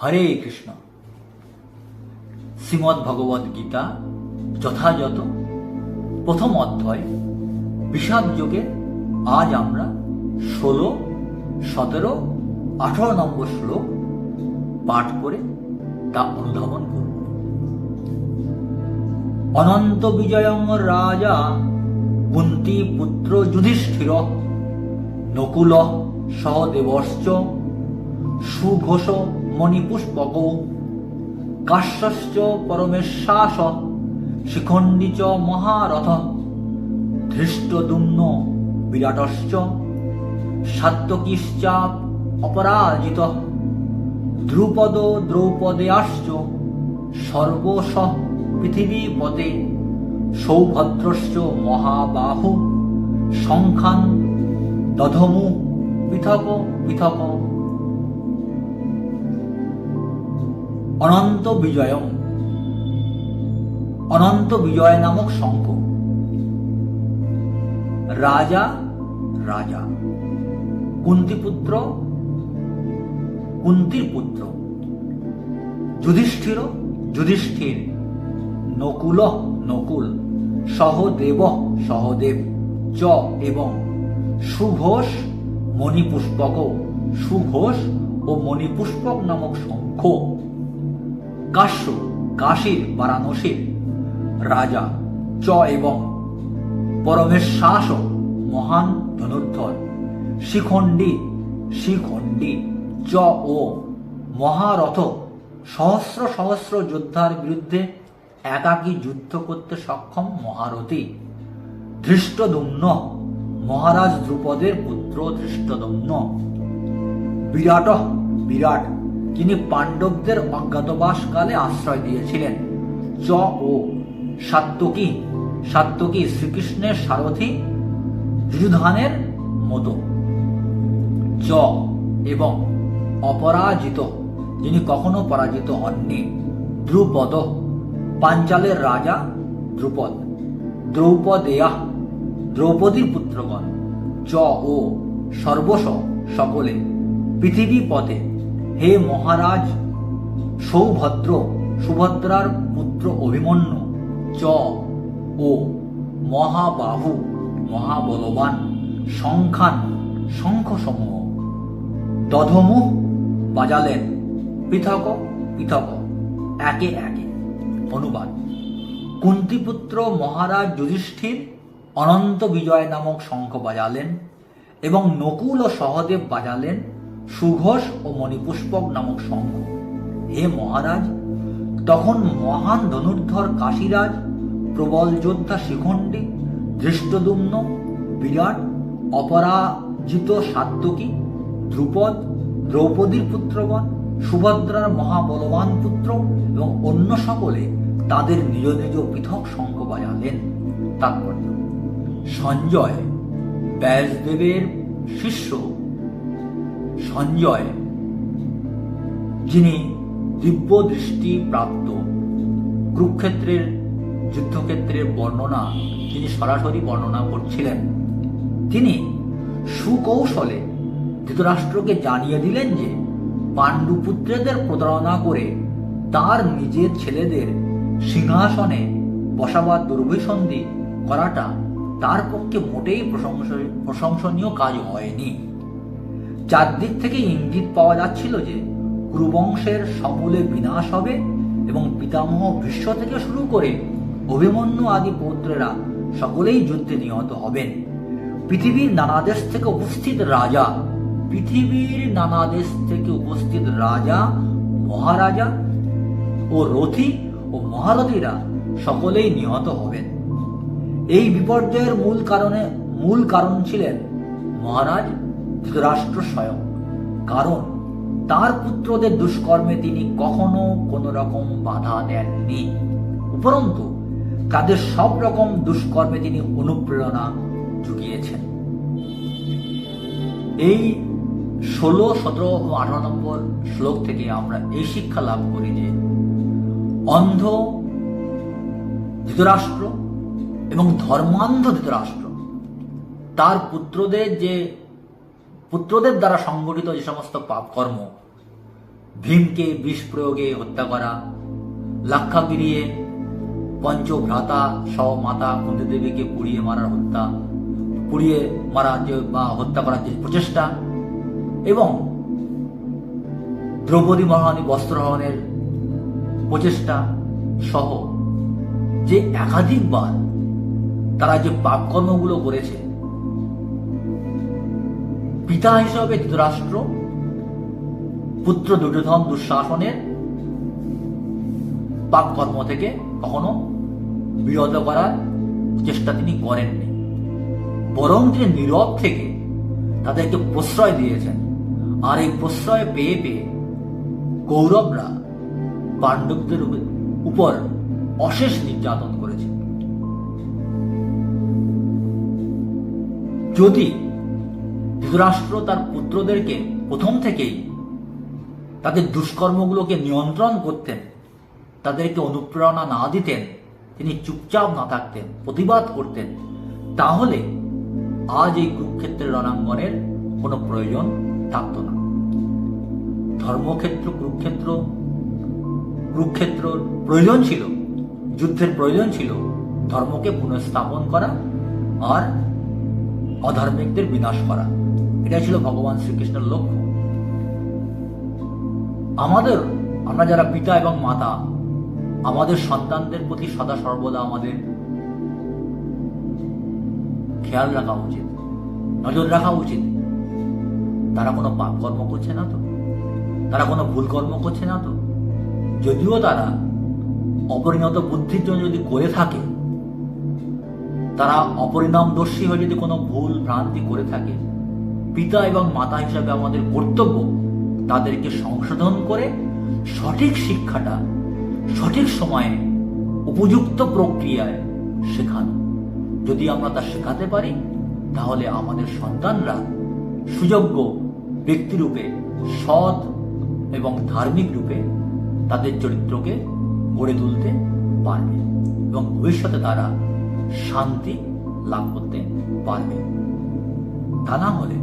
হরে কৃষ্ণ। শ্রীমদ্ ভগবদ গীতা যথাযথ প্রথম অধ্যায় বিষাদ যোগে আজ আমরা 16, 17, 18 নম্বর শ্লোক পাঠ করে তা অনুধাবন করব। অনন্ত বিজয়ং রাজা কুন্তী পুত্র যুধিষ্ঠির নকুল সহদেবশ্চ সুঘোষ মণিপুষ্পক কাশ্যশ্চ পরমেশ্বাস শিখণ্ডী চ মহারথ ধৃষ্টদ্যুম্ন বিরাটশ্চ সাত্যকীশ্চাপ অপরাজিত দ্রুপদ দ্রৌপদেয়াশ্চ সর্বশ পৃথিবীপতে সৌভদ্রশ্চ মহাবাহু সংখ্যান দধমু পৃথক পৃথক। অনন্ত বিজয়ম, অনন্ত বিজয় নামক শঙ্খ। রাজা রাজা কুন্তিপুত্র কুন্তির পুত্র যুধিষ্ঠির যুধিষ্ঠির নকুল নকুল সহদেব সহদেব চ এবং সুঘোষ মণিপুষ্পক সুঘোষ ও মণিপুষ্পক নামক শঙ্খ। কাশ্য কাশীর বারাণসীর রাজা চ এবং পরমেশ্বাস মহান ধনুর্ধর শিখণ্ডী শিখণ্ডী চ ও মহারথ সহস্র সহস্র যোদ্ধার বিরুদ্ধে একাকী যুদ্ধ করতে সক্ষম মহারথী ধৃষ্টদ্যুম্ন মহারাজ দ্রুপদের পুত্র ধৃষ্টদ্যুম্ন বিরাট বিরাট যিনি পাণ্ডবদের অজ্ঞাতবাসকালে আশ্রয় দিয়েছিলেন চ ও সাত্যকী সাত্যকী শ্রীকৃষ্ণের সারথী যুযুধানের মতো চ এবং অপরাজিত যিনি কখনো পরাজিত হননি দ্রুপদ পাঞ্চালের রাজা দ্রুপদ দ্রৌপদেয়া দ্রৌপদীর পুত্রগণ চ ও সর্বশ সকলে পৃথিবী পথে হে মহারাজ সৌভদ্র সুভদ্রার পুত্র অভিমন্যু চ ও মহাবাহু মহাবলবান সংখ্যান শঙ্খসমূহ দধমু বাজালেন পৃথক পৃথক একে একে। অনুবাদ: কুন্তিপুত্র মহারাজ যুধিষ্ঠির অনন্ত বিজয় নামক শঙ্খ বাজালেন এবং নকুল ও সহদেব বাজালেন সুঘোষ ও মণিপুষ্পক নামক শঙ্খ। হে মহারাজ, তখন মহান ধনুর্ধর কাশীরাজ প্রবল যোদ্ধা শিখণ্ডী ধৃষ্টদ্যুম্ন বিরাট অপরাজিত সাত্যকী দ্রুপদ দ্রৌপদীর পুত্রগণ সুভদ্রার মহাবলবান পুত্র এবং অন্য সকলে তাদের নিজ নিজ পৃথক শঙ্খ বাজালেন। তাৎপর্য: সঞ্জয় ব্যাসদেবের শিষ্য সঞ্জয়, যিনি দিব্য দৃষ্টি প্রাপ্ত, কুরুক্ষেত্রের যুদ্ধক্ষেত্রের বর্ণনা তিনি সরাসরি বর্ণনা করছিলেন। তিনি সুকৌশলে ধৃতরাষ্ট্রকে জানিয়ে দিলেন যে পাণ্ডুপুত্রদের প্রতারণা করে তার নিজের ছেলেদের সিংহাসনে বসাবার দুর্বিসন্ধি করাটা তার পক্ষে মোটেই প্রশংসনীয় কাজ হয়নি। চারদিক থেকে ইঙ্গিত পাওয়া যাচ্ছিল যে কুরুবংশের সমূলে বিনাশ হবে এবং পিতামহ ভীষ্ম থেকে শুরু করে অভিমন্যু আদি পৌত্রেরা সকলেই যুদ্ধে নিহত হবেন। পৃথিবীর নানা দেশ থেকে উপস্থিত রাজা মহারাজা ও রথী ও মহারথীরা সকলেই নিহত হবেন। এই বিপর্যয়ের মূল কারণ ছিলেন মহারাজ ধৃতরাষ্ট্র স্বয়ং, কারণ তার পুত্রদের দুষ্কর্মে তিনি কখনো কোনো রকম বাধা দেননি। উপরন্তু তাদের সব রকম দুষ্কর্মে তিনি অনুপ্রেরণা জুগিয়েছেন। এই 16, 17 ও 18 নম্বর শ্লোক থেকে আমরা এই শিক্ষা লাভ করি যে অন্ধ ধৃতরাষ্ট্র এবং ধর্মান্ধ ধৃতরাষ্ট্র তার পুত্রদের দ্বারা সংগঠিত যে সমস্ত পাপ কর্ম ভীমকে বিষ প্রয়োগে হত্যা করা, লাক্ষাগিরিয়ে পঞ্চভ্রাতা সহ মাতা কুন্তি দেবীকে পুড়িয়ে মারা বা হত্যা করার যে প্রচেষ্টা, এবং দ্রৌপদী মহারানী বস্ত্রহরণের প্রচেষ্টা সহ যে একাধিকবার তারা যে পাপকর্মগুলো করেছে, পিতা হিসাবে ধৃতরাষ্ট্র পুত্র দুর্যোধন দুঃশাসনের পাপকর্ম থেকে কখনো বিরত করার চেষ্টা তিনি করেননি, বরং তিনি নীরব থেকে তাদেরকে প্রশ্রয় দিয়েছেন। আর এই প্রশ্রয় পেয়ে পেয়ে কৌরবরা পাণ্ডবদের উপর অশেষ নির্যাতন করেছে। যদি ধৃতরাষ্ট্র তার পুত্রদেরকে প্রথম থেকেই তাদের দুষ্কর্মগুলোকে নিয়ন্ত্রণ করতেন, তাদেরকে অনুপ্রেরণা না দিতেন, তিনি চুপচাপ না থাকতেন, প্রতিবাদ করতেন, তাহলে আজ এই কুরুক্ষেত্রের রণাঙ্গনের কোনো প্রয়োজন থাকত না। ধর্মক্ষেত্র কুরুক্ষেত্র প্রয়োজন ছিল, যুদ্ধের প্রয়োজন ছিল ধর্মকে পুনঃস্থাপন করা আর অধার্মিকদের বিনাশ করা। এটা ছিল ভগবান শ্রীকৃষ্ণের লক্ষ্য। আমরা যারা পিতা এবং মাতা, আমাদের সন্তানদের প্রতি সদা সর্বদা আমাদের খেয়াল রাখা উচিত, নজর রাখা উচিত। তারা কোনো পাপ কর্ম করছে না তো, তারা কোনো ভুল কর্ম করছে না তো। যদিও তারা অপরিণত বুদ্ধির জন্য যদি করে থাকে, তারা অপরিণামদর্শী হয়ে যদি কোনো ভুল ভ্রান্তি করে থাকে, পিতা এবং মাতা হিসাবে আমাদের কর্তব্য তাদেরকে সংশোধন করে সঠিক শিক্ষাটা সঠিক সময়ে উপযুক্ত প্রক্রিয়ায় শেখানো। যদি আমরা তা শেখাতে পারি, তাহলে আমাদের সন্তানরা সুযোগ্য ব্যক্তিরূপে, সৎ এবং ধার্মিক রূপে তাদের চরিত্রকে গড়ে তুলতে পারবে এবং ভবিষ্যতে তারা শান্তি লাভ করতে পারবে। তা না হলে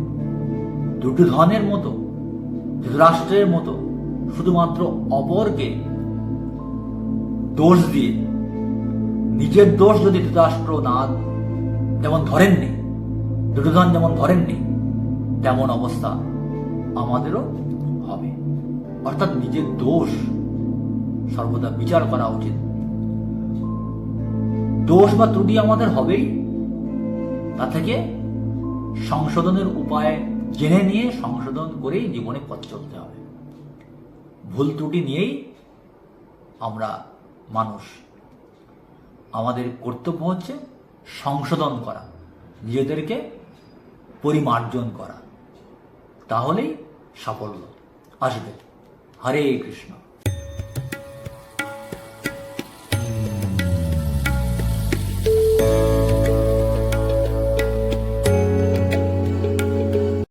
দুর্যোধনের মতো, ধৃতরাষ্ট্রের মতো শুধুমাত্র অপরকে দোষ দিয়ে নিজের দোষ যদি ধৃতরাষ্ট্র না যেমন ধরেননি, দুর্যোধন যেমন ধরেননি, তেমন অবস্থা আমাদেরও হবে। অর্থাৎ নিজের দোষ সর্বদা বিচার করা উচিত। দোষ বা ত্রুটি আমাদের হবেই, তা থেকে সংশোধনের উপায় জেনে নিয়ে সংশোধন করেই জীবনে পথ চলতে হবে। ভুল ত্রুটি নিয়েই আমরা মানুষ, আমাদের কর্তব্য হচ্ছে সংশোধন করা, নিজেদেরকে পরিমার্জন করা, তাহলেই সাফল্য আসবে। হরে কৃষ্ণ।